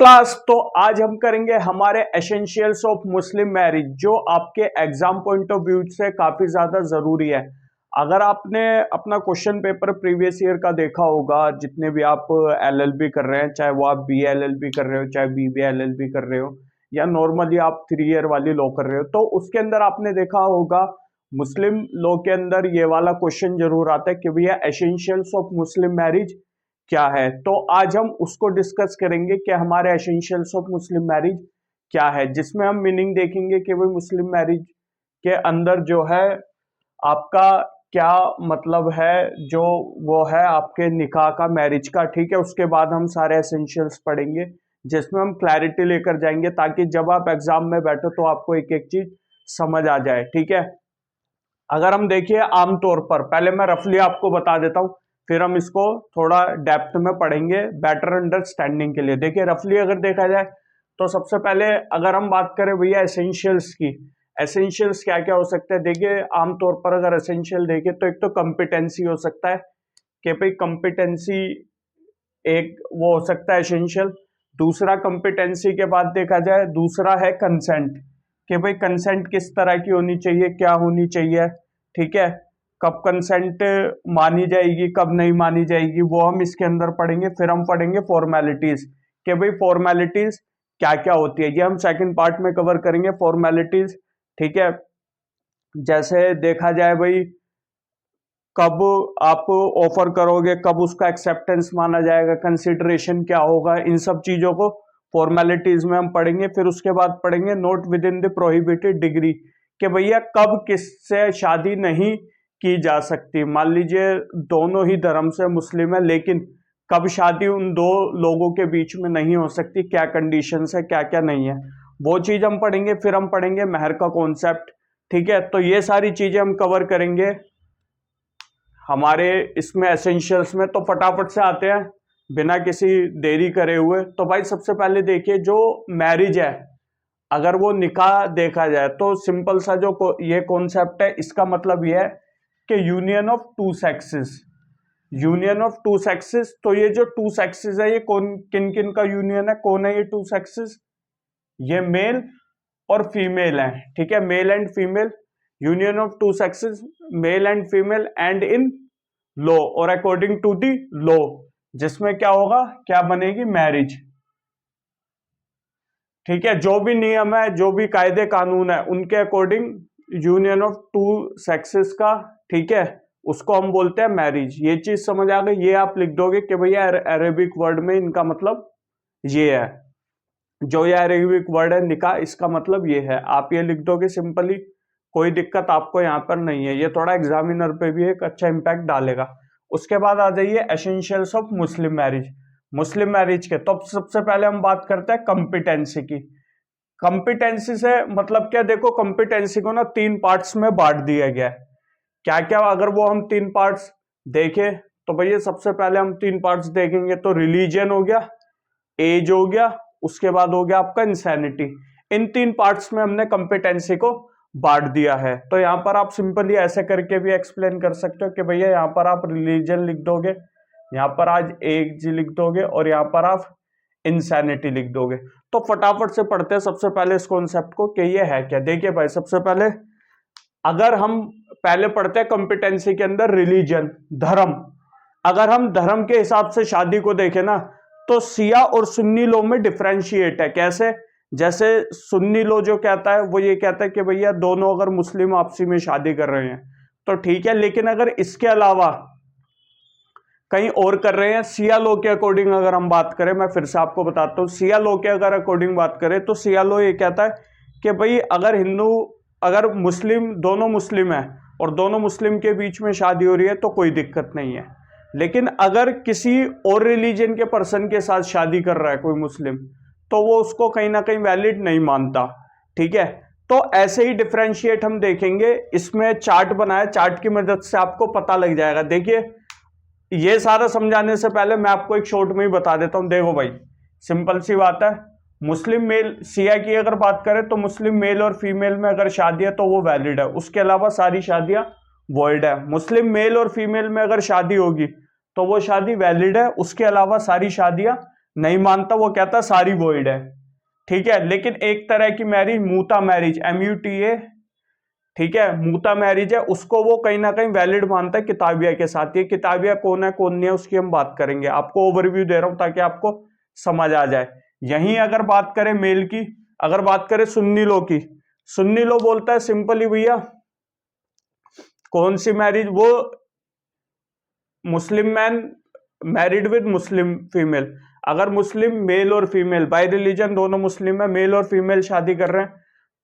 Class. तो आज हम करेंगे हमारे एसेंशियल्स ऑफ मुस्लिम मैरिज, जो आपके एग्जाम पॉइंट ऑफ व्यू से काफी ज्यादा जरूरी है। अगर आपने अपना क्वेश्चन पेपर प्रीवियस ईयर का देखा होगा, जितने भी आप एलएलबी कर रहे हैं, चाहे वो आप बी एलएलबी कर रहे हो, चाहे बीबी एलएलबी कर रहे हो, या नॉर्मली आप 3 ईयर वाली लॉ कर रहे हो, तो उसके अंदर आपने देखा होगा मुस्लिम लॉ के अंदर ये वाला क्वेश्चन जरूर आता है कि भैया एसेंशियल्स ऑफ मुस्लिम मैरिज क्या है। तो आज हम उसको डिस्कस करेंगे कि हमारे एसेंशियल्स ऑफ मुस्लिम मैरिज क्या है, जिसमें हम मीनिंग देखेंगे कि भाई मुस्लिम मैरिज के अंदर जो है आपका क्या मतलब है, जो वो है आपके निकाह का, मैरिज का। ठीक है, उसके बाद हम सारे एसेंशियल्स पढ़ेंगे जिसमें हम क्लैरिटी लेकर जाएंगे, ताकि जब आप एग्जाम में बैठो तो आपको एक एक चीज समझ आ जाए। ठीक है, अगर हम देखिए आमतौर पर, पहले मैं रफली आपको बता देता हूं, फिर हम इसको थोड़ा डेप्थ में पढ़ेंगे बेटर अंडरस्टैंडिंग के लिए। देखिए रफली अगर देखा जाए तो सबसे पहले अगर हम बात करें भैया एसेंशियल्स की, एसेंशियल्स क्या क्या हो सकते हैं। देखिए आमतौर पर अगर एसेंशियल देखें तो एक तो कंपिटेंसी हो सकता है कि भाई कंपिटेंसी एक वो हो सकता है एसेंशियल। दूसरा कंपिटेंसी के बाद देखा जाए, दूसरा है कंसेंट, कि भाई कंसेंट किस तरह की होनी चाहिए, क्या होनी चाहिए। ठीक है, कब कंसेंट मानी जाएगी, कब नहीं मानी जाएगी, वो हम इसके अंदर पढ़ेंगे। फिर हम पढ़ेंगे फॉर्मेलिटीज, कि भाई फॉर्मेलिटीज क्या क्या होती है, ये हम सेकंड पार्ट में कवर करेंगे फॉर्मेलिटीज। ठीक है, जैसे देखा जाए भाई कब आप ऑफर करोगे, कब उसका एक्सेप्टेंस माना जाएगा, कंसिडरेशन क्या होगा, इन सब चीजों को फॉर्मेलिटीज में हम पढ़ेंगे। फिर उसके बाद पढ़ेंगे not with in the prohibited degree, कि भैया कब किससे शादी नहीं की जा सकती। मान लीजिए दोनों ही धर्म से मुस्लिम है, लेकिन कब शादी उन दो लोगों के बीच में नहीं हो सकती, क्या कंडीशंस है, क्या क्या नहीं है, वो चीज हम पढ़ेंगे। फिर हम पढ़ेंगे महर का कॉन्सेप्ट। ठीक है, तो ये सारी चीजें हम कवर करेंगे हमारे इसमें एसेंशियल्स में। तो फटाफट से आते हैं बिना किसी देरी करे हुए। तो भाई सबसे पहले देखिए जो मैरिज है, अगर वो निकाह देखा जाए तो सिंपल सा जो ये कॉन्सेप्ट है, इसका मतलब ये है कि union of two sexes, union of two sexes. तो ये जो टू सेक्सेस है, ये कौन किन किन का यूनियन है, कौन है ये टू सेक्सेस, ये मेल और फीमेल है। ठीक है, male and female, union of two sexes, male and female, and in law और अकॉर्डिंग टू दी लॉ, जिसमें क्या होगा, क्या बनेगी, मैरिज। ठीक है, जो भी नियम है, जो भी कायदे कानून है, उनके according union of two sexes का, ठीक है, उसको हम बोलते हैं मैरिज। ये चीज समझ आ गई। ये आप लिख दोगे कि भैया अरेबिक वर्ड में इनका मतलब ये है, जो ये अरेबिक वर्ड है निकाह, इसका मतलब ये है। आप ये लिख दोगे सिंपली, कोई दिक्कत आपको यहाँ पर नहीं है। ये थोड़ा एग्जामिनर पे भी एक अच्छा इंपैक्ट डालेगा। उसके बाद आ जाइए essentials of Muslim marriage, Muslim marriage के। तो सबसे पहले हम बात करते हैं कंपिटेंसी की। कंपिटेंसी से मतलब क्या, देखो कंपिटेंसी को ना 3 पार्ट्स में बांट दिया गया है। क्या क्या, अगर वो हम 3 पार्ट्स देखें तो भैया सबसे पहले हम 3 पार्ट्स देखेंगे तो रिलीजन हो गया, एज हो गया, उसके बाद हो गया आपका इंसैनिटी। इन 3 पार्ट्स में हमने कंपिटेंसी को बांट दिया है। तो यहां पर आप सिंपली ऐसे करके भी एक्सप्लेन कर सकते हो कि भैया यहां पर आप रिलीजन लिख दोगे, यहां पर आज एज लिख दोगे, और यहां पर आप इंसैनिटी लिख दोगे। तो फटाफट से पढ़ते हैं सबसे पहले इस कॉन्सेप्ट को कि ये है क्या। देखिए भाई सबसे पहले अगर हम पहले पढ़ते हैं कंपिटेंसी के अंदर रिलीजन, धर्म। अगर हम धर्म के हिसाब से शादी को देखें ना, तो शिया और सुन्नी लो में डिफरेंशिएट है। कैसे, जैसे सुन्नी लो जो कहता है वो ये कहता है कि भैया दोनों अगर मुस्लिम आपसी में शादी कर रहे हैं तो ठीक है, लेकिन अगर इसके अलावा कहीं और कर रहे हैं, शिया लो के अकॉर्डिंग अगर हम बात करें, मैं फिर से आपको बताता हूँ, शिया लो के अगर अकॉर्डिंग बात करें तो शिया लो ये कहता है कि भाई अगर हिंदू, अगर मुस्लिम, दोनों मुस्लिम है और दोनों मुस्लिम के बीच में शादी हो रही है तो कोई दिक्कत नहीं है। लेकिन अगर किसी और रिलीजन के पर्सन के साथ शादी कर रहा है कोई मुस्लिम, तो वो उसको कहीं ना कहीं वैलिड नहीं मानता। ठीक है, तो ऐसे ही डिफरेंशिएट हम देखेंगे। इसमें चार्ट बनाया, चार्ट की मदद से आपको पता लग जाएगा। देखिए ये सारा समझाने से पहले मैं आपको एक शॉर्ट में ही बता देता हूं। देखो भाई सिंपल सी बात है, मुस्लिम मेल, शिया की अगर बात करें तो मुस्लिम मेल और फीमेल में अगर शादी है तो वो वैलिड है, उसके अलावा सारी शादियां वॉइड है। मुस्लिम मेल और फीमेल में अगर शादी होगी तो वो शादी वैलिड है, उसके अलावा सारी शादियां नहीं मानता, वो कहता सारी वॉइड है, ठीक है। लेकिन एक तरह की मैरिज मूता मैरिज, MUTA, ठीक है, मूता मैरिज है, उसको वो कहीं ना कहीं वैलिड मानता है किताबिया के साथ। ये किताबिया कौन है कौन नहीं है उसकी हम बात करेंगे, आपको ओवरव्यू दे रहा हूं ताकि आपको समझ आ जाए। यहीं अगर बात करें मेल की, अगर बात करें सुन्नी लो की, सुन्नी लो बोलता है सिंपली भैया कौन सी मैरिज, वो Muslim man married with Muslim female. अगर मुस्लिम मेल और फीमेल बाय रिलीजन दोनों मुस्लिम है, मेल और फीमेल शादी कर रहे हैं,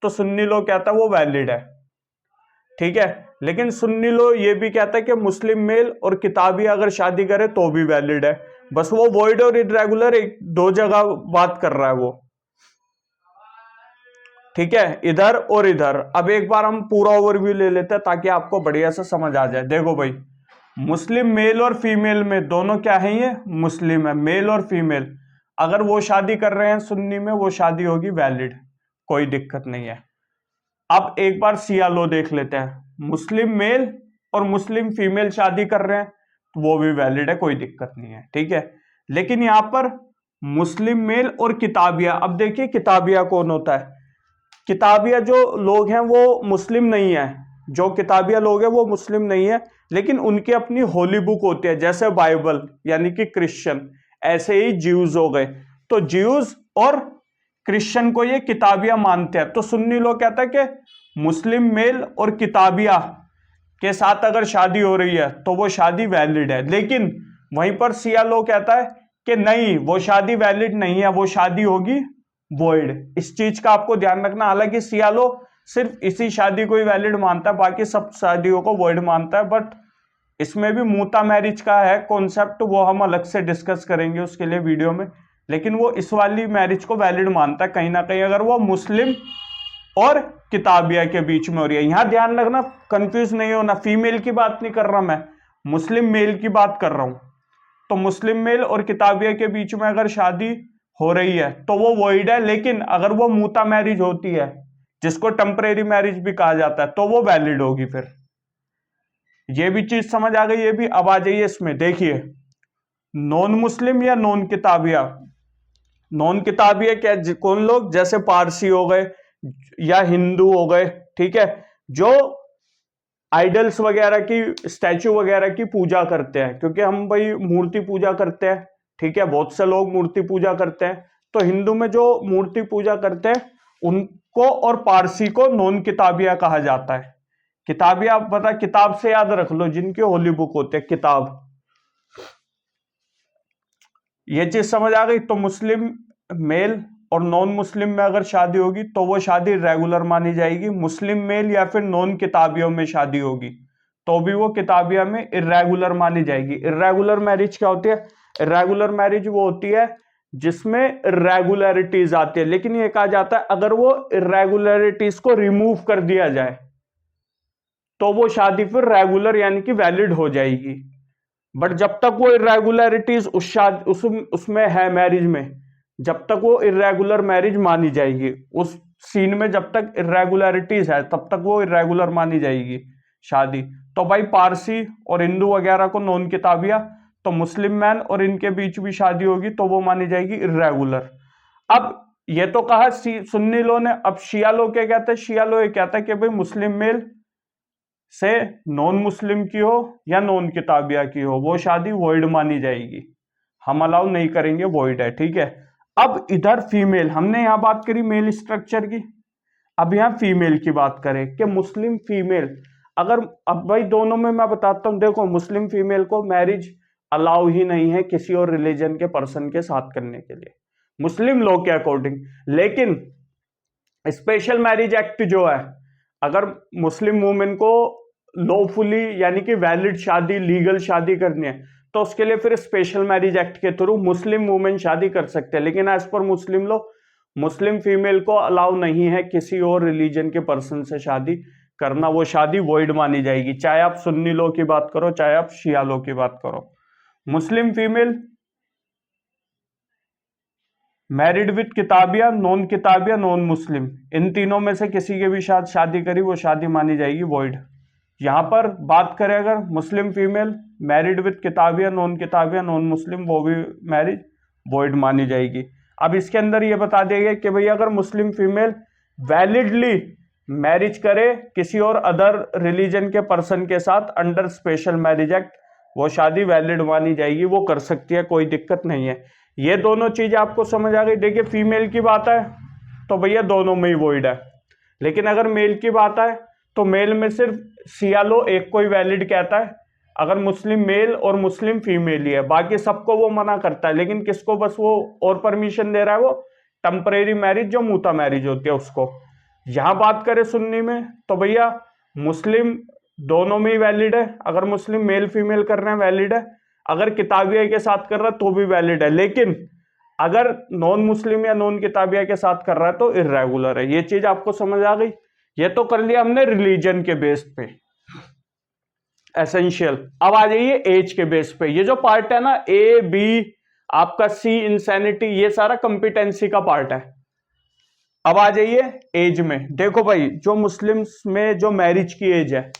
तो सुन्नी लो कहता है वो वैलिड है, ठीक है। लेकिन सुन्नी लो ये भी कहता है कि मुस्लिम मेल और किताबी अगर शादी करे तो भी वैलिड है। बस वो वॉइड और इरेगुलर एक दो जगह बात कर रहा है वो, ठीक है, इधर और इधर। अब एक बार हम पूरा ओवरव्यू ले लेते हैं ताकि आपको बढ़िया से समझ आ जाए। देखो भाई, मुस्लिम मेल और फीमेल में दोनों क्या है, ये मुस्लिम है, मेल और फीमेल। अगर वो शादी कर रहे हैं सुन्नी में, वो शादी होगी वैलिड, कोई दिक्कत नहीं है। अब एक बार शिया लो देख लेते हैं, मुस्लिम मेल और मुस्लिम फीमेल शादी कर रहे हैं तो वो भी वैलिड है, कोई दिक्कत नहीं है, ठीक है। लेकिन यहां पर मुस्लिम मेल और किताबिया, अब देखिए किताबिया कौन होता है, किताबिया जो लोग हैं वो मुस्लिम नहीं है, जो किताबिया लोग हैं वो मुस्लिम नहीं है, लेकिन उनकी अपनी होली बुक होती है, जैसे बाइबल यानी कि क्रिश्चियन, ऐसे ही ज्यूज हो गए। तो ज्यूज और क्रिश्चियन को ये किताबिया मानते हैं। तो सुन्नी लोग कहता है कि मुस्लिम मेल और किताबिया के साथ अगर शादी हो रही है तो वो शादी वैलिड है। लेकिन वहीं पर शिया लोग कहता है कि नहीं, वो शादी वैलिड नहीं है, वो शादी होगी वॉइड। इस चीज का आपको ध्यान रखना। हालांकि शिया लोग सिर्फ इसी शादी को ही वैलिड मानता है, बाकी सब शादियों को वॉइड मानता है। बट इसमें भी मूता मैरिज का है कॉन्सेप्ट, वो हम अलग से डिस्कस करेंगे उसके लिए वीडियो में। लेकिन वो इस वाली मैरिज को वैलिड मानता है कहीं ना कहीं, अगर वो मुस्लिम और किताबिया के बीच में हो रही है। यहां ध्यान रखना, कंफ्यूज नहीं होना, फीमेल की बात नहीं कर रहा मैं, मुस्लिम मेल की बात कर रहा हूं। तो मुस्लिम मेल और किताबिया के बीच में अगर शादी हो रही है तो वो वॉइड है। लेकिन अगर वो मूता मैरिज होती है, जिसको टेम्परेरी मैरिज भी कहा जाता है, तो वो वैलिड होगी। फिर ये भी चीज समझ आ गई। ये भी अब आ जाइए इसमें, देखिए नॉन मुस्लिम या नॉन किताबिया। नॉन किताबिया क्या, कौन लोग, जैसे पारसी हो गए या हिंदू हो गए, ठीक है, जो आइडल्स वगैरह की, स्टैचू वगैरह की पूजा करते हैं, क्योंकि हम भाई मूर्ति पूजा करते हैं, ठीक है, बहुत से लोग मूर्ति पूजा करते हैं। तो हिंदू में जो मूर्ति पूजा करते हैं उनको और पारसी को नॉन किताबिया कहा जाता है। किताबिया आप पता, किताब से याद रख लो, जिनकी होली बुक होते हैं किताब। ये चीज समझ आ गई। तो मुस्लिम मेल और नॉन मुस्लिम में अगर शादी होगी तो वो शादी रेगुलर मानी जाएगी। मुस्लिम मेल या फिर नॉन किताबियों में शादी होगी तो भी वो किताबिया में इर्रेगुलर मानी जाएगी। इर्रेगुलर मैरिज क्या होती है, इर्रेगुलर मैरिज वो होती है जिसमें इर्रेगुलरिटीज आती है। लेकिन ये कहा जाता है अगर वो इर्रेगुलरिटीज को रिमूव कर दिया जाए तो वो शादी फिर रेगुलर यानी कि वैलिड हो जाएगी। बट जब तक वो इरेगुलरिटीज उसमें है मैरिज में, जब तक वो इरेगुलर मैरिज मानी जाएगी। उस सीन में जब तक इरेगुलरिटीज है तब तक वो इरेगुलर मानी जाएगी शादी। तो भाई पारसी और हिंदू वगैरह को नॉन किताबिया, तो मुस्लिम मैन और इनके बीच भी शादी होगी तो वो मानी जाएगी इरेगुलर। अब ये तो कहा सुन्नी लो ने, अब शिया लो क्या कहते हैं, शिया लो ये कहता है कि भाई मुस्लिम मेल से नॉन मुस्लिम की हो या नॉन किताबिया की हो, वो शादी वॉइड मानी जाएगी, हम अलाउ नहीं करेंगे, वॉइड है, ठीक है। अब इधर फीमेल, हमने यहां बात करी मेल स्ट्रक्चर की, अब यहां फीमेल की बात करें कि मुस्लिम फीमेल अगर, अब भाई दोनों में मैं बताता हूं, देखो मुस्लिम फीमेल को मैरिज अलाउ ही नहीं है किसी और रिलीजन के पर्सन के साथ करने के लिए, मुस्लिम लॉ के अकॉर्डिंग। लेकिन स्पेशल मैरिज एक्ट जो है, अगर मुस्लिम वुमेन को लॉफुली यानी कि वैलिड शादी, लीगल शादी करनी है तो उसके लिए फिर स्पेशल मैरिज एक्ट के थ्रू मुस्लिम वुमेन शादी कर सकते हैं। लेकिन एज पर मुस्लिम लॉ, मुस्लिम फीमेल को अलाउ नहीं है किसी और रिलीजन के पर्सन से शादी करना, वो शादी वॉइड मानी जाएगी, चाहे आप सुन्नी लॉ की बात करो चाहे आप शिया लॉ की बात करो। मुस्लिम फीमेल मैरिड विद किताबिया, नॉन किताबिया, नॉन मुस्लिम, इन तीनों में से किसी के भी साथ शादी करी वो शादी मानी जाएगी वॉइड। यहां पर बात करें अगर मुस्लिम फीमेल मैरिड विद किताबिया, नॉन किताबिया, नॉन मुस्लिम, वो भी मैरिज वॉइड मानी जाएगी। अब इसके अंदर ये बता दिया गया कि भाई अगर मुस्लिम फीमेल वैलिडली मैरिज करे किसी और अदर रिलीजन के पर्सन के साथ अंडर स्पेशल मैरिज एक्ट, वो शादी वैलिड मानी जाएगी, वो कर सकती है, कोई दिक्कत नहीं है। ये दोनों चीजें आपको समझ आ गई। देखिए फीमेल की बात है तो भैया दोनों में ही वॉइड है, लेकिन अगर मेल की बात है तो मेल में सिर्फ सियालो एक को ही वैलिड कहता है, अगर मुस्लिम मेल और मुस्लिम फीमेल ही है, बाकी सबको वो मना करता है। लेकिन किसको बस वो और परमिशन दे रहा है, वो टेम्परेरी मैरिज जो मूता मैरिज होती है उसको। यहां बात करें सुन्नी में तो भैया मुस्लिम दोनों में ही वैलिड है, अगर मुस्लिम मेल फीमेल कर रहे हैं वैलिड है, अगर किताबिया के साथ कर रहा है तो भी वैलिड है, लेकिन अगर नॉन मुस्लिम या नॉन किताबिया के साथ कर रहा है तो इर्रेगुलर है। ये चीज आपको समझ आ गई। ये तो कर लिया हमने रिलीजन के बेस पे एसेंशियल। अब आ जाइए एज के बेस पे। ये जो पार्ट है ना ए बी आपका सी इंसैनिटी, ये सारा कंपिटेंसी का पार्ट है। अब आ जाइए एज में। देखो भाई जो मुस्लिम्स में जो मैरिज की एज है,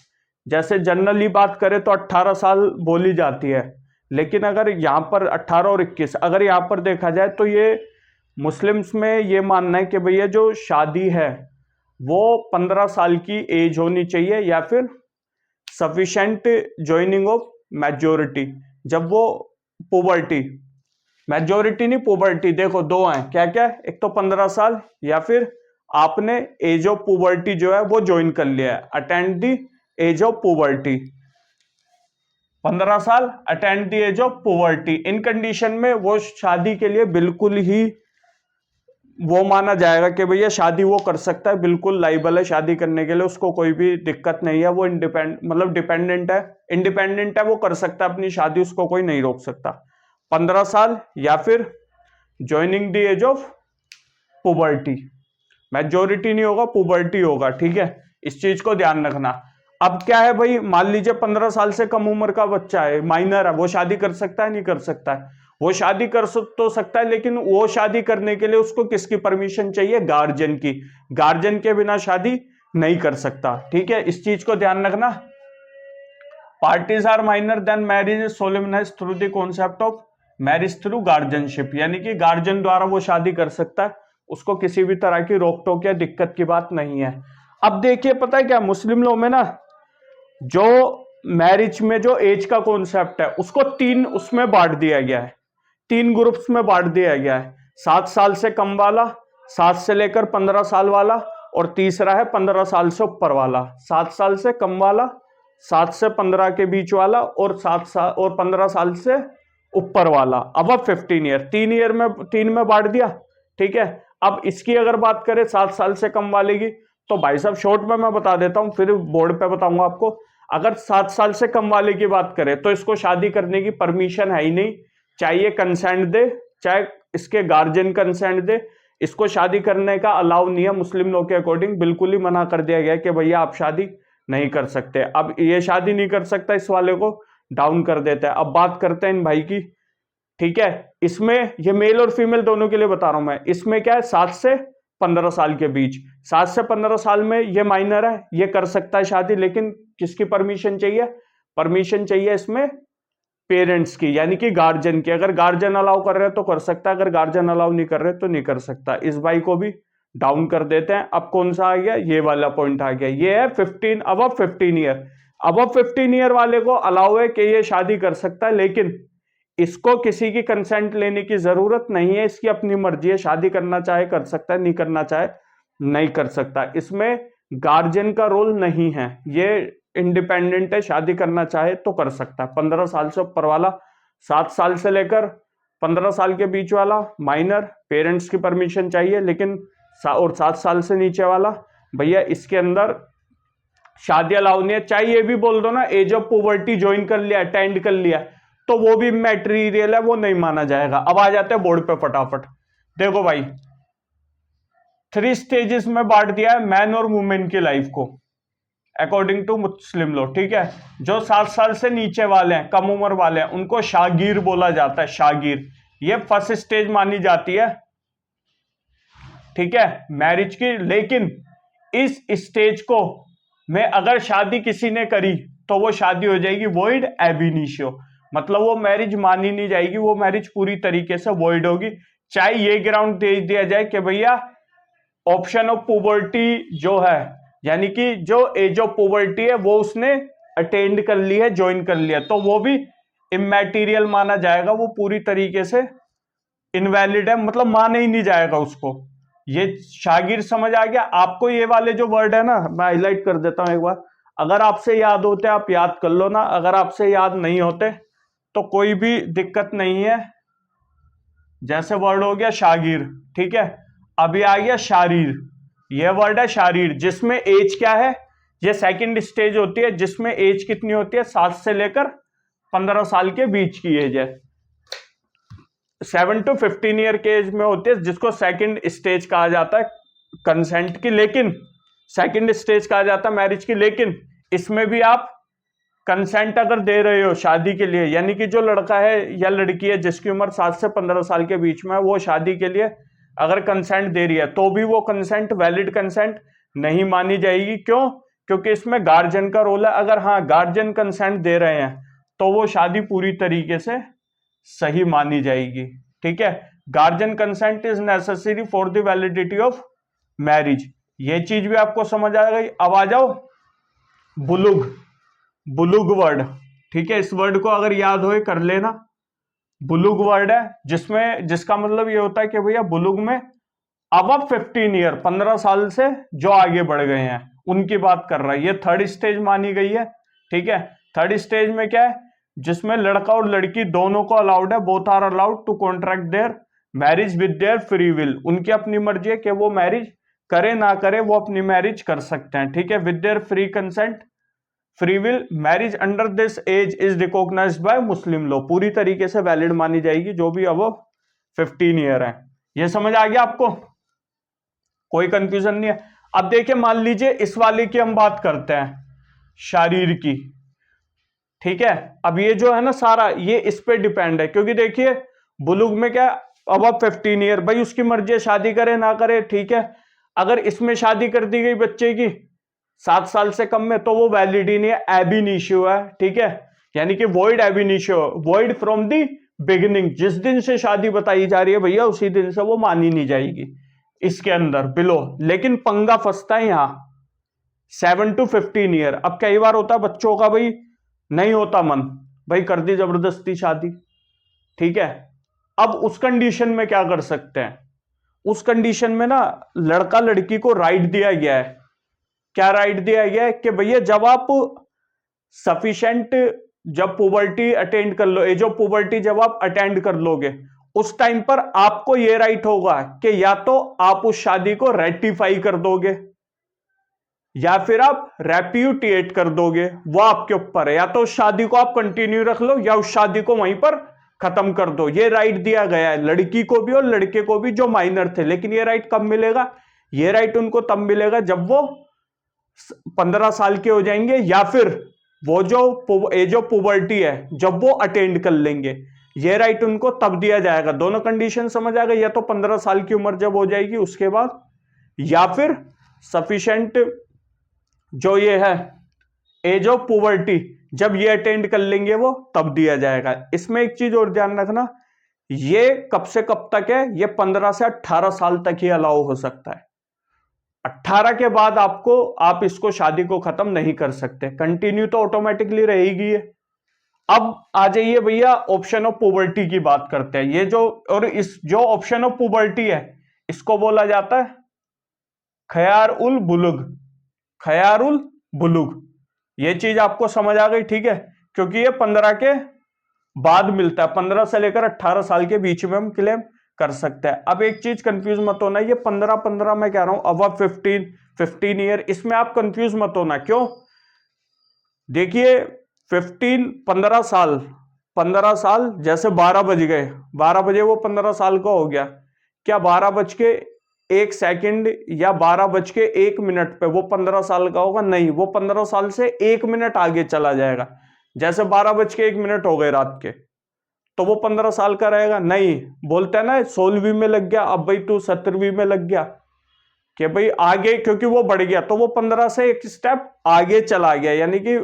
जैसे जनरली बात करें तो 18 साल बोली जाती है, लेकिन अगर यहां पर 18 और 21 अगर यहां पर देखा जाए तो ये मुस्लिम्स में ये मानना है कि भैया जो शादी है वो 15 साल की एज होनी चाहिए, या फिर सफिशेंट ज्वाइनिंग ऑफ मेजोरिटी, जब वो पुबर्टी, मेजोरिटी नहीं पुबर्टी, देखो दो हैं क्या क्या, एक तो 15 साल या फिर आपने एज ऑफ पुबर्टी जो है वो ज्वाइन कर लिया है, attend the age of puberty, 15 साल attend the age of puberty. इन कंडीशन में वो शादी के लिए बिल्कुल ही वो माना जाएगा कि भैया शादी वो कर सकता है, बिल्कुल लाइबल है शादी करने के लिए, उसको कोई भी दिक्कत नहीं है, वो मतलब डिपेंडेंट है, इंडिपेंडेंट है, वो कर सकता है अपनी शादी, उसको कोई नहीं रोक सकता। 15 साल या फिर joining the age of puberty, majority नहीं होगा पुबर्टी होगा, ठीक है, इस चीज को ध्यान रखना। अब क्या है भाई, मान लीजिए 15 साल से कम उम्र का बच्चा है, माइनर है, वो शादी कर सकता है नहीं कर सकता है? वो शादी कर तो सकता है, लेकिन वो शादी करने के लिए उसको किसकी परमिशन चाहिए? गार्जियन की। गार्जियन के बिना शादी नहीं कर सकता, ठीक है, इस चीज को ध्यान रखना। Parties are minor then marriage is solemnised through the concept of marriage through guardianship, यानी कि गार्जियन द्वारा वो शादी कर सकता है, उसको किसी भी तरह की रोक टोक या दिक्कत की बात नहीं है। अब देखिए पता है क्या, मुस्लिम लोग में ना जो मैरिज में जो एज का कॉन्सेप्ट है उसको तीन उसमें बांट दिया गया है, तीन ग्रुप्स में बांट दिया गया है। 7 साल से कम वाला, 7 से लेकर 15 साल वाला, और तीसरा है 15 साल से ऊपर वाला। 7 साल से कम वाला, 7 से 15 के बीच वाला, और 7 साल और 15 साल से ऊपर वाला, अब 15 ईयर, 3 में बांट दिया, ठीक है। अब इसकी अगर बात करें 7 साल से कम वाले की, तो भाई साहब शॉर्ट में मैं बता देता हूं, फिर बोर्ड पे बताऊंगा आपको। अगर 7 साल से कम वाले की बात करें तो इसको शादी करने की परमिशन है ही नहीं, चाहिए कंसेंट दे, चाहे इसके गार्जियन कंसेंट दे, इसको शादी करने का अलाउ नहीं है। मुस्लिम लॉ के अकॉर्डिंग बिल्कुल ही मना कर दिया गया कि भैया आप शादी नहीं कर सकते। अब ये शादी नहीं कर सकता, इस वाले को डाउन कर देता है। अब बात करते हैं इन भाई की, ठीक है, इसमें ये मेल और फीमेल दोनों के लिए बता रहा हूं मैं। इसमें क्या है, 7 से 15 साल के बीच, 7 से 15 साल में ये माइनर है, ये कर सकता है शादी, लेकिन किसकी परमिशन चाहिए? परमिशन चाहिए इसमें पेरेंट्स की, यानी कि गार्जियन की। अगर गार्जियन अलाउ कर रहे हैं तो कर सकता है, अगर गार्जियन अलाउ नहीं कर रहे तो नहीं कर सकता। इस भाई को भी डाउन कर देते हैं। अब कौन सा आ गया, ये वाला पॉइंट आ गया, ये है 15 अब 15 ईयर। अब 15 ईयर वाले को अलाउ है कि ये शादी कर सकता है, लेकिन इसको किसी की कंसेंट लेने की जरूरत नहीं है, इसकी अपनी मर्जी है, शादी करना चाहे कर सकता है, नहीं करना चाहे नहीं कर सकता। इसमें गार्जियन का रोल नहीं है, ये इंडिपेंडेंट है, शादी करना चाहे तो कर सकता है। 15 साल से ऊपर वाला, 7 साल से लेकर 15 साल के बीच वाला माइनर, पेरेंट्स की परमिशन चाहिए, लेकिन और 7 साल से नीचे वाला भैया इसके अंदर शादी अलाउ नहीं है। चाहे ये भी बोल दो ना एज ऑफ पुबर्टी ज्वाइन कर लिया, अटेंड कर लिया, तो वो भी मैटेरियल है, वो नहीं माना जाएगा। अब आ जाते हैं बोर्ड पे फटाफट। देखो भाई 3 स्टेजेस में बांट दिया है मैन और वुमेन की लाइफ को अकॉर्डिंग टू मुस्लिम लॉ, ठीक है। जो 7 साल से नीचे वाले हैं, कम उम्र वाले हैं, उनको शागीर बोला जाता है, शागीर। ये फर्स्ट स्टेज मानी जाती है, ठीक है, मैरिज की। लेकिन इस स्टेज को में अगर शादी किसी ने करी तो वो शादी हो जाएगी वॉइड एब इनिशियो। मतलब वो मैरिज मानी नहीं जाएगी, वो मैरिज पूरी तरीके से वॉइड होगी। चाहे ये ग्राउंड दे दिया जाए कि भैया ऑप्शन ऑफ पुबर्टी जो है, यानी कि जो एज ऑफ पुबर्टी है वो उसने अटेंड कर ली है, ज्वाइन कर लिया, तो वो भी इमैटीरियल माना जाएगा, वो पूरी तरीके से इनवैलिड है, मतलब माने ही नहीं जाएगा उसको। ये शागिर समझ आ गया आपको? ये वाले जो वर्ड है ना, मैं हाईलाइट कर देता हूं एक बार, अगर आपसे याद होते आप याद कर लो ना, अगर आपसे याद नहीं होते तो कोई भी दिक्कत नहीं है। जैसे वर्ड हो गया शागिर, ठीक है, अभी आ गया शारीर, यह वर्ड है शारीर, जिसमें एज क्या है, ये सेकंड स्टेज होती है जिसमें एज कितनी होती है, 7 से लेकर 15 साल के बीच की एज है। 7 to 15 ईयर के एज में होती है, जिसको सेकंड स्टेज कहा जाता है कंसेंट की, लेकिन सेकंड स्टेज कहा जाता है मैरिज की। लेकिन इसमें भी आप कंसेंट अगर दे रहे हो शादी के लिए, यानी कि जो लड़का है या लड़की है जिसकी उम्र 7 से 15 साल के बीच में है, वो शादी के लिए अगर कंसेंट दे रही है तो भी वो कंसेंट वैलिड कंसेंट नहीं मानी जाएगी। क्यों? क्योंकि इसमें गार्जियन का रोल है। अगर हाँ गार्जियन कंसेंट दे रहे हैं तो वो शादी पूरी तरीके से सही मानी जाएगी। ठीक है, guardian consent is necessary for the validity of marriage, ये चीज भी आपको समझ आ गई। अब आ जाओ बुलुग, बुलुग वर्ड, ठीक है, इस वर्ड को अगर याद हो कर लेना। बुलुग वर्ड है जिसमें जिसका मतलब ये होता है कि भैया बुलुग में अब 15 ईयर, 15 साल से जो आगे बढ़ गए हैं उनकी बात कर रहा है। ये थर्ड स्टेज मानी गई है। ठीक है, थर्ड स्टेज में क्या है, जिसमें लड़का और लड़की दोनों को अलाउड है, both are allowed to contract their marriage with their free will, उनकी अपनी मर्जी है कि वो मैरिज करे ना करे, वो अपनी मैरिज कर सकते हैं। ठीक है, with their free consent, free will, marriage under this age is recognised by Muslim law, पूरी तरीके से वैलिड मानी जाएगी जो भी अब 15 ईयर है। ये समझ आ गया आपको? कोई कंफ्यूजन नहीं है? अब देखिए, मान लीजिए इस वाले की हम बात करते हैं, शारीर की। ठीक है, अब ये जो है ना सारा ये इस पे डिपेंड है, क्योंकि देखिए बुलुग में क्या, अब 15 ईयर, भाई उसकी मर्जी है शादी करे ना करे। ठीक है, अगर इसमें शादी कर दी गई बच्चे की 7 साल से कम में, तो वो वैलिड ही नहीं है, एबिनिशियो है। ठीक है, यानी कि void ab initio, void from the beginning, जिस दिन से शादी बताई जा रही है भैया उसी दिन से वो मानी नहीं जाएगी इसके अंदर बिलो। लेकिन पंगा फंसता है यहां 7 to 15 ईयर। अब कई बार होता है बच्चों का भाई नहीं होता मन, भाई कर दी जबरदस्ती शादी। ठीक है, अब उस कंडीशन में क्या कर सकते हैं, उस कंडीशन में ना लड़का लड़की को राइट दिया गया है। क्या राइट दिया गया है कि भैया जब आप सफिशिएंट, जब पुबर्टी अटेंड कर लो, एज ऑफ पुबर्टी जब आप अटेंड कर लोगे, उस टाइम पर आपको यह राइट होगा कि या तो आप उस शादी को रेटिफाई कर दोगे या फिर आप रेप्यूटिएट कर दोगे, वो आपके ऊपर है। या तो उस शादी को आप कंटिन्यू रख लो या उस शादी को वहीं पर खत्म कर दो। ये राइट दिया गया है लड़की को भी और लड़के को भी जो माइनर थे। लेकिन ये राइट कब मिलेगा, ये राइट उनको तब मिलेगा जब वो 15 साल के हो जाएंगे या फिर वो जो एज ऑफ पुबर्टी है जब वो अटेंड कर लेंगे, ये राइट उनको तब दिया जाएगा। दोनों कंडीशन समझ आ गई, या तो 15 साल की उम्र जब हो जाएगी उसके बाद, या फिर सफिशिएंट जो ये है एज ऑफ पुबर्टी जब ये अटेंड कर लेंगे वो तब दिया जाएगा। इसमें एक चीज और ध्यान रखना, ये कब से कब तक है, ये 15 से 18 साल तक ही अलाउ हो सकता है। 18 के बाद आप इसको शादी को खत्म नहीं कर सकते, कंटिन्यू तो ऑटोमेटिकली रहेगी ये। अब आ जाइए भैया ऑप्शन ऑफ पुबर्टी की बात करते हैं। ये जो और इस जो ऑप्शन ऑफ पुबर्टी है इसको बोला जाता है खयार उल बुलुग, खयार उल बुलुग। ये चीज आपको समझ आ गई? ठीक है, क्योंकि ये 15 के बाद मिलता है, 15 से लेकर 18 साल के बीच में हम क्लेम कर सकते हैं। अब एक चीज कंफ्यूज मत होना, ये 15 मैं कह रहा हूं अब 15 ईयर, इसमें आप कंफ्यूज मत होना। क्यों? देखिए 15 साल, 15 साल जैसे 12 बज गए, 12 बजे वो 15 साल का हो गया, क्या 12 बज के 1 सेकंड या 12 बज के 1 मिनट पे वो 15 साल का होगा? नहीं, वो 15 साल से 1 मिनट आगे चला जाएगा। जैसे 12 बज के 1 मिनट हो गए रात के, तो वो 15 साल का रहेगा? नहीं, बोलते हैं ना 16वीं में लग गया, अब भाई तू 17वीं में लग गया, कि भाई आगे, क्योंकि वो बढ़ गया तो वो 15 से एक स्टेप आगे चला गया, यानी कि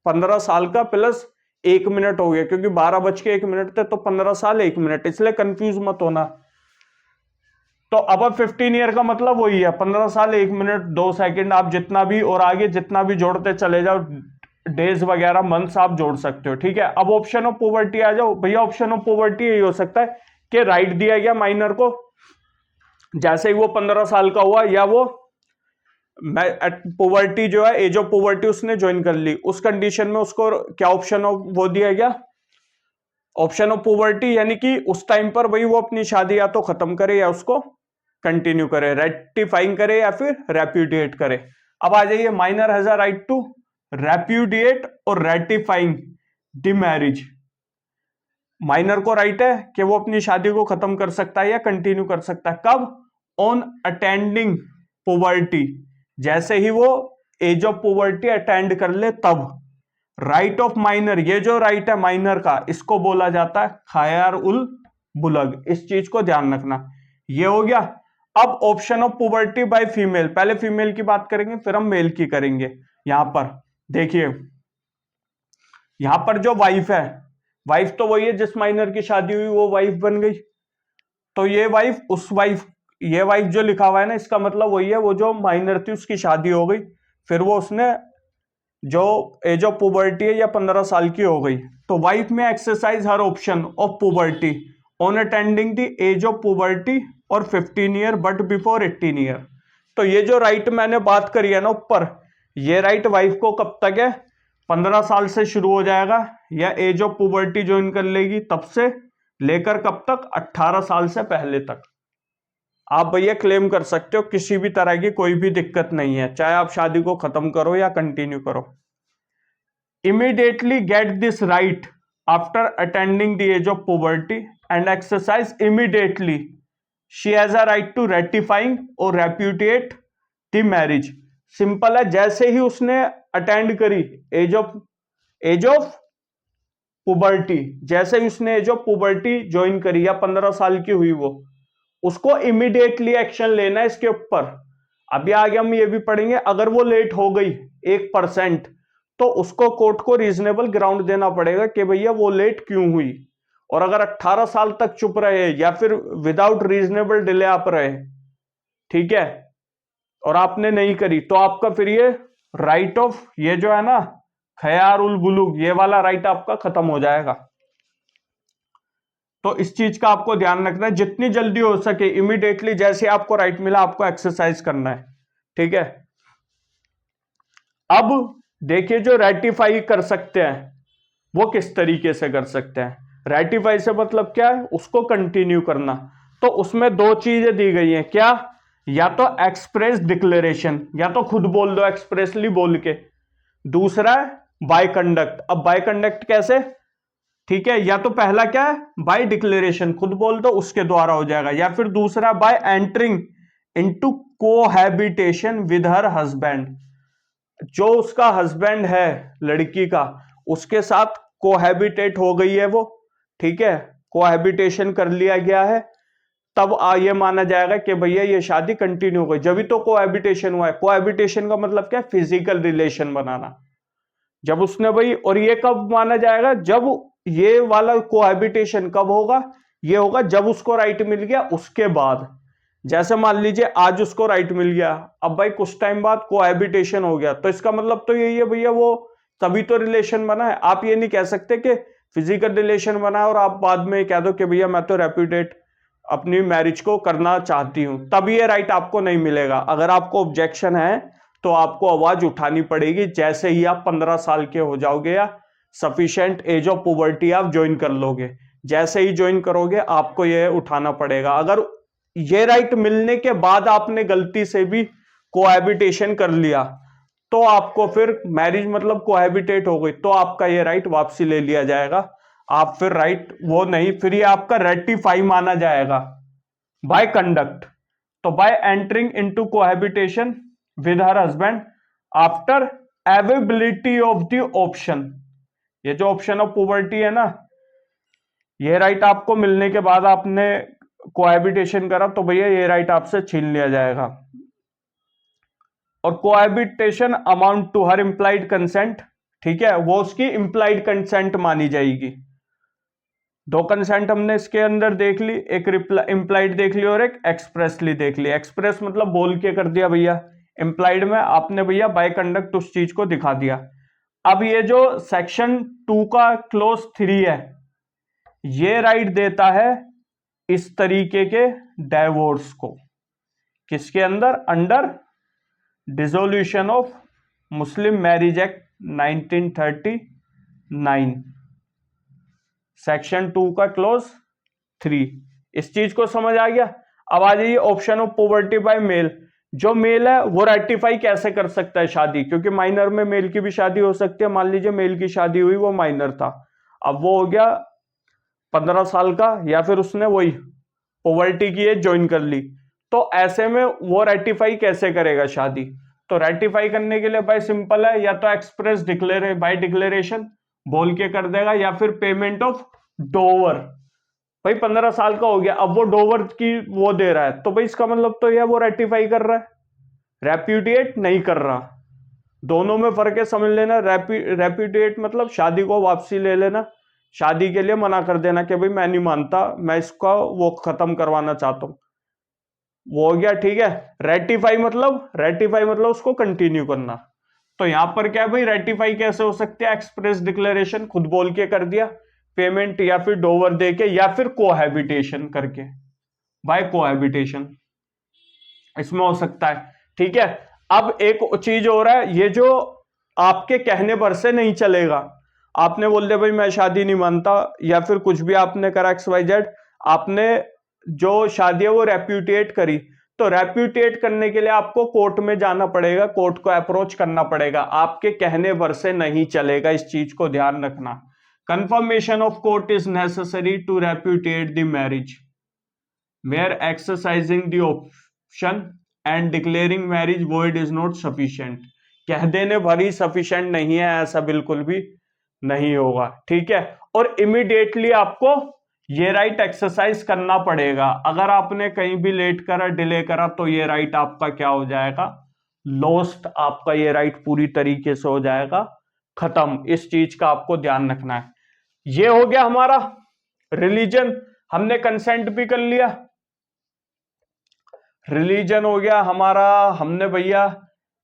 15 साल का प्लस 1 मिनट हो गया, क्योंकि 12 बज के 1 मिनट थे, तो 15 साल 1 मिनट, इसलिए कंफ्यूज मत होना। तो अब 15 ईयर का मतलब वही है, 15 साल 1 मिनट 2 सेकंड, आप जितना भी और आगे जितना भी जोड़ते चले जाओ, डेज वगैरह मंथ्स आप जोड़ सकते हो, ठीक है। अब ऑप्शन ऑफ पॉवर्टी आ जाओ भैया। ऑप्शन ऑफ पॉवर्टी यही हो सकता है कि राइट दिया गया माइनर को, जैसे ही वो 15 साल का हुआ, या वो पॉवर्टी जो है, एज ऑफ पॉवर्टी उसने ज्वाइन कर ली, उस कंडीशन में उसको क्या ऑप्शन ऑफ वो दिया गया, ऑप्शन ऑफ पॉवर्टी, यानी कि उस टाइम पर भाई वो अपनी शादी या तो खत्म करे या उसको कंटिन्यू करे, रेक्टिफाइंग करे या फिर रेप्यूडिएट करे। अब आ जाइए, minor has a right to repudiate और रेटिफाइंग द मैरिज। माइनर को राइट है कि वो अपनी शादी को खत्म कर सकता है या कंटिन्यू कर सकता है, कब, ऑन अटेंडिंग पॉवर्टी, जैसे ही वो एज ऑफ पॉवर्टी अटेंड कर ले तब। राइट ऑफ माइनर, ये जो राइट है माइनर का, इसको बोला जाता है खयार उल बुलग, इस चीज को ध्यान रखना। ये हो गया। अब option of poverty by female, पहले फीमेल की बात करेंगे फिर हम मेल की करेंगे। यहां पर देखिए, यहां पर जो वाइफ है, वाइफ तो वही है जिस माइनर की शादी हुई वो वाइफ बन गई, तो ये वाइफ उस वाइफ, ये वाइफ जो लिखा हुआ है ना, इसका मतलब वही है वो जो माइनर थी उसकी शादी हो गई, फिर वो उसने जो एज ऑफ पुबर्टी है या 15 साल की हो गई, तो wife may exercise her option of puberty on attending the age of puberty और 15 ईयर बट बिफोर 18 ईयर। तो ये जो राइट मैंने बात करी है ना ऊपर, ये राइट वाइफ को कब तक है, 15 साल से शुरू हो जाएगा, या एज ऑफ पुबर्टी ज्वाइन कर लेगी तब से लेकर कब तक, 18 साल से पहले तक आप भैया क्लेम कर सकते हो, किसी भी तरह की कोई भी दिक्कत नहीं है, चाहे आप शादी को खत्म करो या कंटिन्यू करो। Immediately get this right after attending the age of puberty and exercise immediately she has a right to ratifying और रेप्यूटिएट द मैरिज। सिंपल है, जैसे ही उसने अटेंड करी एज ऑफ पुबर्टी, जैसे ही उसने एज ऑफ पुबर्टी ज्वाइन करी या 15 साल की हुई वो, उसको इमीडिएटली एक्शन लेना है इसके ऊपर। अभी आगे हम ये भी पढ़ेंगे, अगर वो लेट हो गई 1%, तो उसको कोर्ट को रीजनेबल ग्राउंड देना पड़ेगा कि भैया वो लेट क्यों हुई, और अगर 18 साल तक चुप रहे या फिर विदाउट रीजनेबल डिले आप रहे, ठीक है, और आपने नहीं करी, तो आपका फिर ये राइट ऑफ, ये जो है ना खयार उल बुलूग, ये वाला राइट आपका खत्म हो जाएगा। तो इस चीज का आपको ध्यान रखना है, जितनी जल्दी हो सके इमीडिएटली जैसे आपको राइट मिला आपको एक्सरसाइज करना है, ठीक है। अब देखिए, जो रेटिफाई कर सकते हैं वो किस तरीके से कर सकते हैं। रेटिफाई से मतलब क्या है, उसको कंटिन्यू करना, तो उसमें दो चीजें दी गई हैं, क्या, या तो एक्सप्रेस डिक्लेरेशन, या तो खुद बोल दो एक्सप्रेसली बोल के, दूसरा है बाय कंडक्ट। अब बाय कंडक्ट कैसे, ठीक है, या तो पहला क्या है बाय डिक्लेरेशन, खुद बोल दो उसके द्वारा हो जाएगा, या फिर दूसरा bye entering into cohabitation with her husband, जो उसका हस्बैंड है लड़की का, उसके साथ कोहैबिटेट हो गई है वो, ठीक है, कोहैबिटेशन कर लिया गया है, तब ये माना जाएगा कि भैया ये शादी कंटिन्यू हो गई, जब भी तो कोहैबिटेशन हुआ है। कोहैबिटेशन का मतलब क्या है, फिजिकल रिलेशन बनाना, जब उसने भाई, और ये कब माना जाएगा, जब ये वाला कोहैबिटेशन कब होगा, ये होगा जब उसको राइट मिल गया उसके बाद। जैसे मान लीजिए आज उसको राइट मिल गया, अब भाई कुछ टाइम बाद कोहैबिटेशन हो गया, तो इसका मतलब तो यही है भैया वो तभी तो रिलेशन बना है। आप ये नहीं कह सकते कि फिजिकल रिलेशन बना और आप बाद में कह दो कि भैया मैं तो रेप्यूटेट अपनी मैरिज को करना चाहती हूं, तब ये राइट आपको नहीं मिलेगा। अगर आपको ऑब्जेक्शन है तो आपको आवाज उठानी पड़ेगी, जैसे ही आप 15 साल के हो जाओगे या सफिशिएंट एज ऑफ पुबर्टी आप ज्वाइन कर लोगे, जैसे ही ज्वाइन करोगे आपको ये उठाना पड़ेगा। अगर ये राइट मिलने के बाद आपने गलती से भी कोहैबिटेशन कर लिया, तो आपको फिर मैरिज मतलब कोहैबिटेट हो गई, तो आपका ये राइट वापसी ले लिया जाएगा, आप फिर राइट वो नहीं, फिर ये आपका रेटिफाई माना जाएगा बाय कंडक्ट। तो bye entering into cohabitation with her husband after availability of the option, ये जो ऑप्शन ऑफ पुबर्टी है ना, ये राइट आपको मिलने के बाद आपने कोहैबिटेशन करा, तो भैया ये राइट आपसे छीन लिया जाएगा। और cohabitation amount to her implied consent ठीक है, वो उसकी इंप्लाइड कंसेंट मानी जाएगी। दो कंसेंट हमने इसके अंदर देख ली, एक इंप्लाइड देख ली और एक एक्सप्रेसली देख ली। एक्सप्रेस मतलब बोल के कर दिया भैया, इंप्लाइड में आपने भैया बाय कंडक्ट उस चीज को दिखा दिया। अब ये जो सेक्शन 2 का क्लोज 3 है, ये राइट देता है इस तरीके के डाइवोर्स को, किसके अंदर, under dissolution of Muslim marriage act 1939, section 2 का क्लोज 3। इस चीज को समझ आ गया। अब आ जाइए option of poverty by male. जो मेल है वो रेटिफाई कैसे कर सकता है शादी, क्योंकि माइनर में मेल की भी शादी हो सकती है। मान लीजिए मेल की शादी हुई, वो माइनर था, अब वो हो गया 15 साल का, या फिर उसने वही पॉवर्टी की एज ज्वाइन कर ली, तो ऐसे में वो रेटिफाई कैसे करेगा शादी। तो रेटिफाई करने के लिए भाई सिंपल है, या तो एक्सप्रेस डिक्लेरे बाय डिक्लेरेशन बोल के कर देगा, या फिर पेमेंट ऑफ डोवर। भाई 15 साल का हो गया, अब वो डोवर की वो दे रहा है, तो भाई इसका मतलब तो यह वो रेटिफाई कर रहा है, रेप्यूडिएट नहीं कर रहा। दोनों में फर्क है, समझ लेना। रेप्यूडिएट मतलब शादी को वापसी ले लेना, शादी के लिए मना कर देना कि भाई मैं नहीं मानता, मैं इसका वो खत्म करवाना चाहता हूं, वो हो गया, ठीक है। रेटिफाई मतलब उसको कंटिन्यू करना। तो यहां पर क्या है भाई, रेटिफाई कैसे हो सकती है, एक्सप्रेस डिक्लेरेशन खुद बोल के कर दिया, पेमेंट या फिर डोवर देके, या फिर कोहैबिटेशन करके, बाय कोहैबिटेशन इसमें हो सकता है, ठीक है। अब एक चीज हो रहा है, ये जो आपके कहने पर से नहीं चलेगा, आपने बोल दिया भाई मैं शादी नहीं मानता, या फिर कुछ भी आपने करा XYZ, आपने जो शादी है वो रेप्यूटिएट करी, तो रेप्यूटिएट करने के लिए आपको कोर्ट में जाना पड़ेगा, कोर्ट को अप्रोच करना पड़ेगा, आपके कहने पर से नहीं चलेगा, इस चीज को ध्यान रखना। Confirmation of court is necessary to repudiate the marriage, mere exercising the option and declaring marriage void is not sufficient। कह देने भरी सफिशिएंट नहीं है, ऐसा बिल्कुल भी नहीं होगा, ठीक है। और इमीडिएटली आपको ये राइट एक्सरसाइज करना पड़ेगा। अगर आपने कहीं भी लेट करा, डिले करा, तो ये राइट आपका क्या हो जाएगा, लॉस्ट, आपका ये राइट पूरी तरीके से हो जाएगा खत्म। इस चीज का आपको ध्यान रखना है। ये हो गया हमारा रिलीजन, हमने कंसेंट भी कर लिया, रिलीजन हो गया हमारा, हमने भैया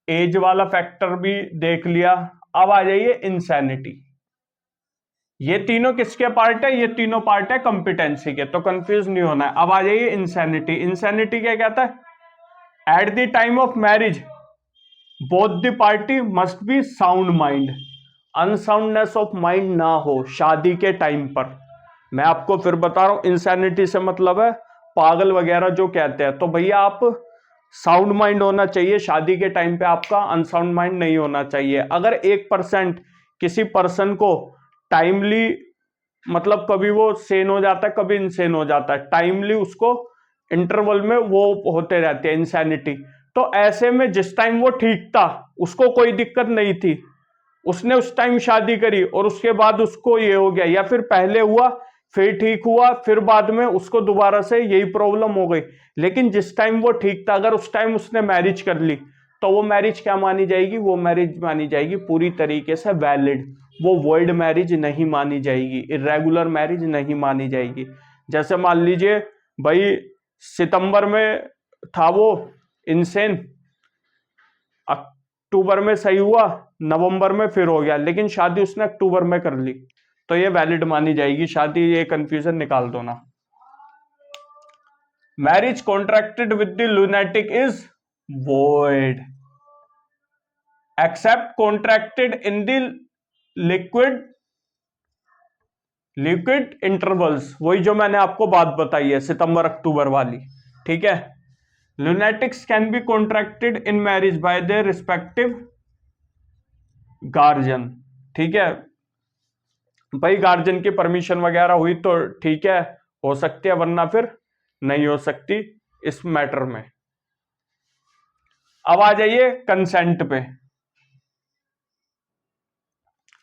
एज वाला फैक्टर भी देख लिया। अब आ जाइए इंसैनिटी। ये तीनों किसके पार्ट है, ये तीनों पार्ट है कॉम्पिटेंसी के, तो कंफ्यूज नहीं होना है। अब आ जाइए इंसैनिटी। इंसैनिटी क्या कहता है, at the time of marriage both the party must be sound mind, unsoundness of mind ना हो शादी के टाइम पर। मैं आपको फिर बता रहा हूं, इंसैनिटी से मतलब है पागल वगैरह जो कहते हैं, तो भैया आप साउंड माइंड होना चाहिए शादी के टाइम पे, आपका अनसाउंड माइंड नहीं होना चाहिए। अगर 1% किसी पर्सन को टाइमली, मतलब कभी वो सेन हो जाता है, कभी इनसेन हो जाता है, टाइमली उसको इंटरवल में वो होते रहते हैं इंसैनिटी, तो ऐसे में जिस टाइम वो ठीक था, उसको कोई दिक्कत नहीं थी, उसने उस टाइम शादी करी और उसके बाद उसको ये हो गया, या फिर पहले हुआ फिर ठीक हुआ, फिर बाद में उसको दोबारा से यही प्रॉब्लम हो गई, लेकिन जिस टाइम वो ठीक था, अगर उस टाइम उसने मैरिज कर ली, तो वो मैरिज क्या मानी जाएगी, वो मैरिज मानी जाएगी पूरी तरीके से वैलिड, वो वॉइड मैरिज नहीं मानी जाएगी, इरेगुलर मैरिज नहीं मानी जाएगी। जैसे मान लीजिए भाई सितंबर में था वो इनसेन, अक्टूबर में सही हुआ, नवंबर में फिर हो गया, लेकिन शादी उसने अक्टूबर में कर ली, तो ये वैलिड मानी जाएगी शादी। ये कंफ्यूजन निकाल दो ना। Marriage contracted with the lunatic is void except contracted in the liquid intervals, वही जो मैंने आपको बात बताई है सितंबर अक्टूबर वाली, ठीक है। Lunatics can be contracted in marriage by their respective guardian, ठीक है भाई, गार्जियन की परमिशन वगैरह हुई तो ठीक है, हो सकती है, वरना फिर नहीं हो सकती इस मैटर में। अब आ जाइए कंसेंट पे।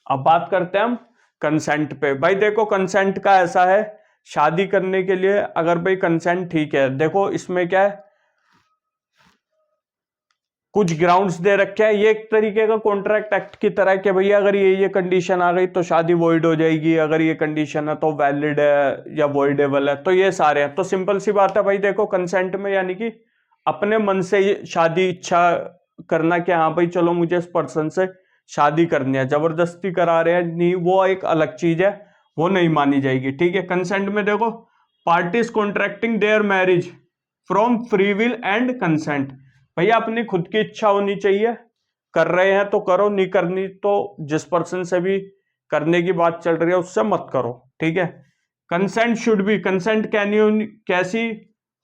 अब बात करते हैं हम कंसेंट पे। भाई देखो कंसेंट का ऐसा है, शादी करने के लिए अगर भाई कंसेंट ठीक है, देखो इसमें क्या है, कुछ ग्राउंड्स दे रखे हैं। ये एक तरीके का कॉन्ट्रैक्ट एक्ट की तरह है कि भैया अगर ये कंडीशन आ गई तो शादी वॉइड हो जाएगी, अगर ये कंडीशन है तो वैलिड है या वॉइडेबल है, तो ये सारे हैं। तो सिंपल सी बात है भाई, देखो कंसेंट में यानी कि अपने मन से शादी इच्छा करना कि हाँ भाई चलो मुझे इस पर्सन से शादी करनी है, जबरदस्ती करा रहे हैं नहीं, वो एक अलग चीज है, वो नहीं मानी जाएगी। ठीक है, कंसेंट में देखो parties contracting there marriage from free will and consent. भैया अपनी खुद की इच्छा होनी चाहिए, कर रहे हैं तो करो, नहीं करनी तो जिस पर्सन से भी करने की बात चल रही है उससे मत करो। ठीक है, कंसेंट शुड बी, कंसेंट कैसी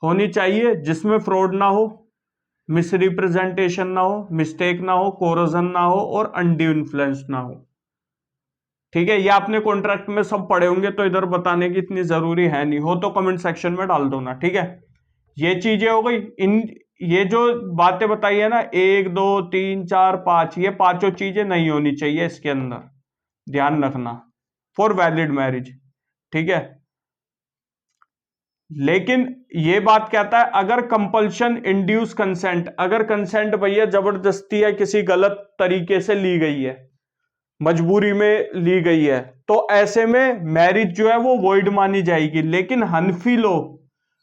होनी चाहिए, जिसमें फ्रॉड ना हो, मिसरिप्रेजेंटेशन ना हो, मिस्टेक ना हो, कोरोजन ना हो और अनड्यू इन्फ्लुएंस ना हो। ठीक है, ये आपने कॉन्ट्रैक्ट में सब पढ़े होंगे तो इधर बताने की इतनी जरूरी है नहीं, हो तो कमेंट सेक्शन में डाल दो ना। ठीक है, ये चीजें हो गई। इन ये जो बातें बताई है ना, 1 2 3 4 5, ये पांचों चीजें नहीं होनी चाहिए इसके अंदर, ध्यान रखना, फॉर वैलिड मैरिज। ठीक है, लेकिन ये बात कहता है अगर कंपल्शन इंड्यूस कंसेंट, अगर कंसेंट भैया जबरदस्ती या किसी गलत तरीके से ली गई है, मजबूरी में ली गई है, तो ऐसे में मैरिज जो है वो वॉइड मानी जाएगी। लेकिन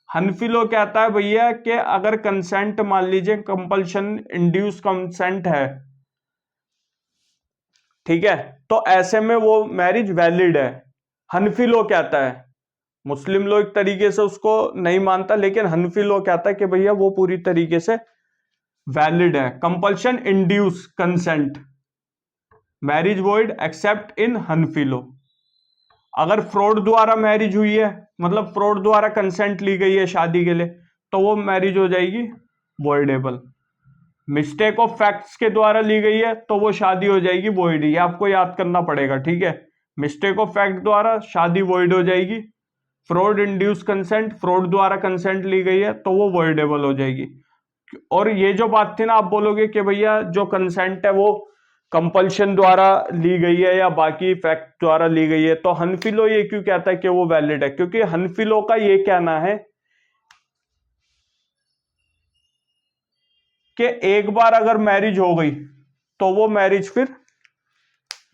हनफी लो कहता है भैया कि अगर कंसेंट, मान लीजिए कंपल्शन इंड्यूस कंसेंट है, ठीक है, तो ऐसे में वो मैरिज वैलिड है। हनफी लो कहता है, मुस्लिम लोग एक तरीके से उसको नहीं मानता, लेकिन हनफी लो कहता है कि भैया वो पूरी तरीके से वैलिड है। Compulsion induce consent, marriage void except in Hanafi law. अगर फ्रॉड द्वारा मैरिज हुई है, मतलब फ्रॉड द्वारा कंसेंट ली गई है शादी के लिए, तो वो मैरिज हो जाएगी वॉइडेबल। मिस्टेक ऑफ फैक्ट्स के द्वारा ली गई है तो वो शादी हो जाएगी वॉइड। ये आपको याद करना पड़ेगा। ठीक है, मिस्टेक ऑफ फैक्ट द्वारा शादी वॉइड हो जाएगी। फ्रॉड इंड्यूस कंसेंट, फ्रॉड द्वारा कंसेंट ली गई है तो वो वॉइडेबल हो जाएगी। और ये जो बात थी ना, आप बोलोगे कि भैया जो कंसेंट है वो कंपल्शन द्वारा ली गई है या बाकी फैक्ट द्वारा ली गई है, तो हनफी लो ये क्यों कहता है कि वो वैलिड है? क्योंकि हनफी लो का ये कहना है कि एक बार अगर मैरिज हो गई तो वो मैरिज फिर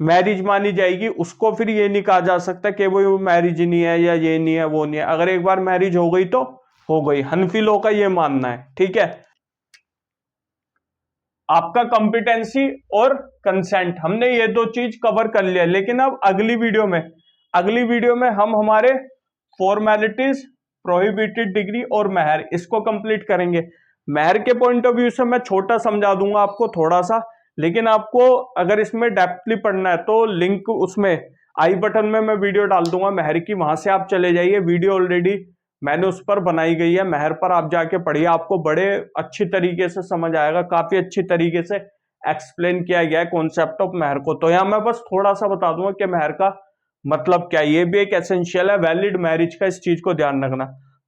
मैरिज मानी जाएगी, उसको फिर ये नहीं कहा जा सकता कि वो मैरिज नहीं है या ये नहीं है वो नहीं है। अगर एक बार मैरिज हो गई तो हो गई, हनफी लो का ये मानना है। ठीक है, आपका कॉम्पिटेंसी और कंसेंट, हमने ये दो चीज कवर कर लिया। लेकिन अब अगली वीडियो में हम हमारे फॉर्मेलिटीज, प्रोहिबिटेड डिग्री और महर, इसको कंप्लीट करेंगे। महर के पॉइंट ऑफ व्यू से मैं छोटा समझा दूंगा आपको थोड़ा सा, लेकिन आपको अगर इसमें डेप्थली पढ़ना है तो लिंक उसमें आई बटन में मैं वीडियो डाल दूंगा महर की, वहां से आप चले जाइए। वीडियो ऑलरेडी मैंने उस पर बनाई गई है, महर पर आप जाके पढ़िए, आपको बड़े अच्छी तरीके से समझ आएगा। काफी अच्छी तरीके से एक्सप्लेन किया गया है कॉन्सेप्ट ऑफ महर को। तो यहां मैं बस थोड़ा सा बता दूंगा कि महर का मतलब क्या है, ये भी एक एसेंशियल है वैलिड मैरिज का, इस चीज को ध्यान रखना।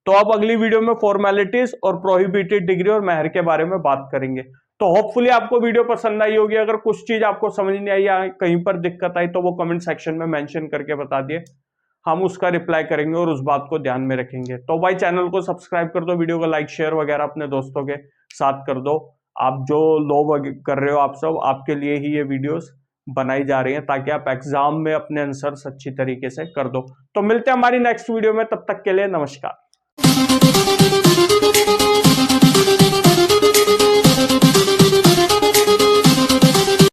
तो अब अगली वीडियो में फॉर्मेलिटीज और प्रोहिबिटेड डिग्री और महर के बारे में बात करेंगे। तो होपफुली आपको वीडियो पसंद आई होगी। अगर कुछ चीज आपको समझ नहीं आई या कहीं पर दिक्कत आई तो वो कमेंट सेक्शन में मेंशन करके बता दिए, हम उसका रिप्लाई करेंगे और उस बात को ध्यान में रखेंगे। तो भाई चैनल को सब्सक्राइब कर दो, वीडियो को लाइक शेयर वगैरह अपने दोस्तों के साथ कर दो। आप जो लोग कर रहे हो, आप सब, आपके लिए ही ये वीडियोस बनाई जा रही हैं ताकि आप एग्जाम में अपने आंसर्स अच्छी तरीके से कर दो। तो मिलते हैं हमारी नेक्स्ट वीडियो में, तब तक के लिए नमस्कार।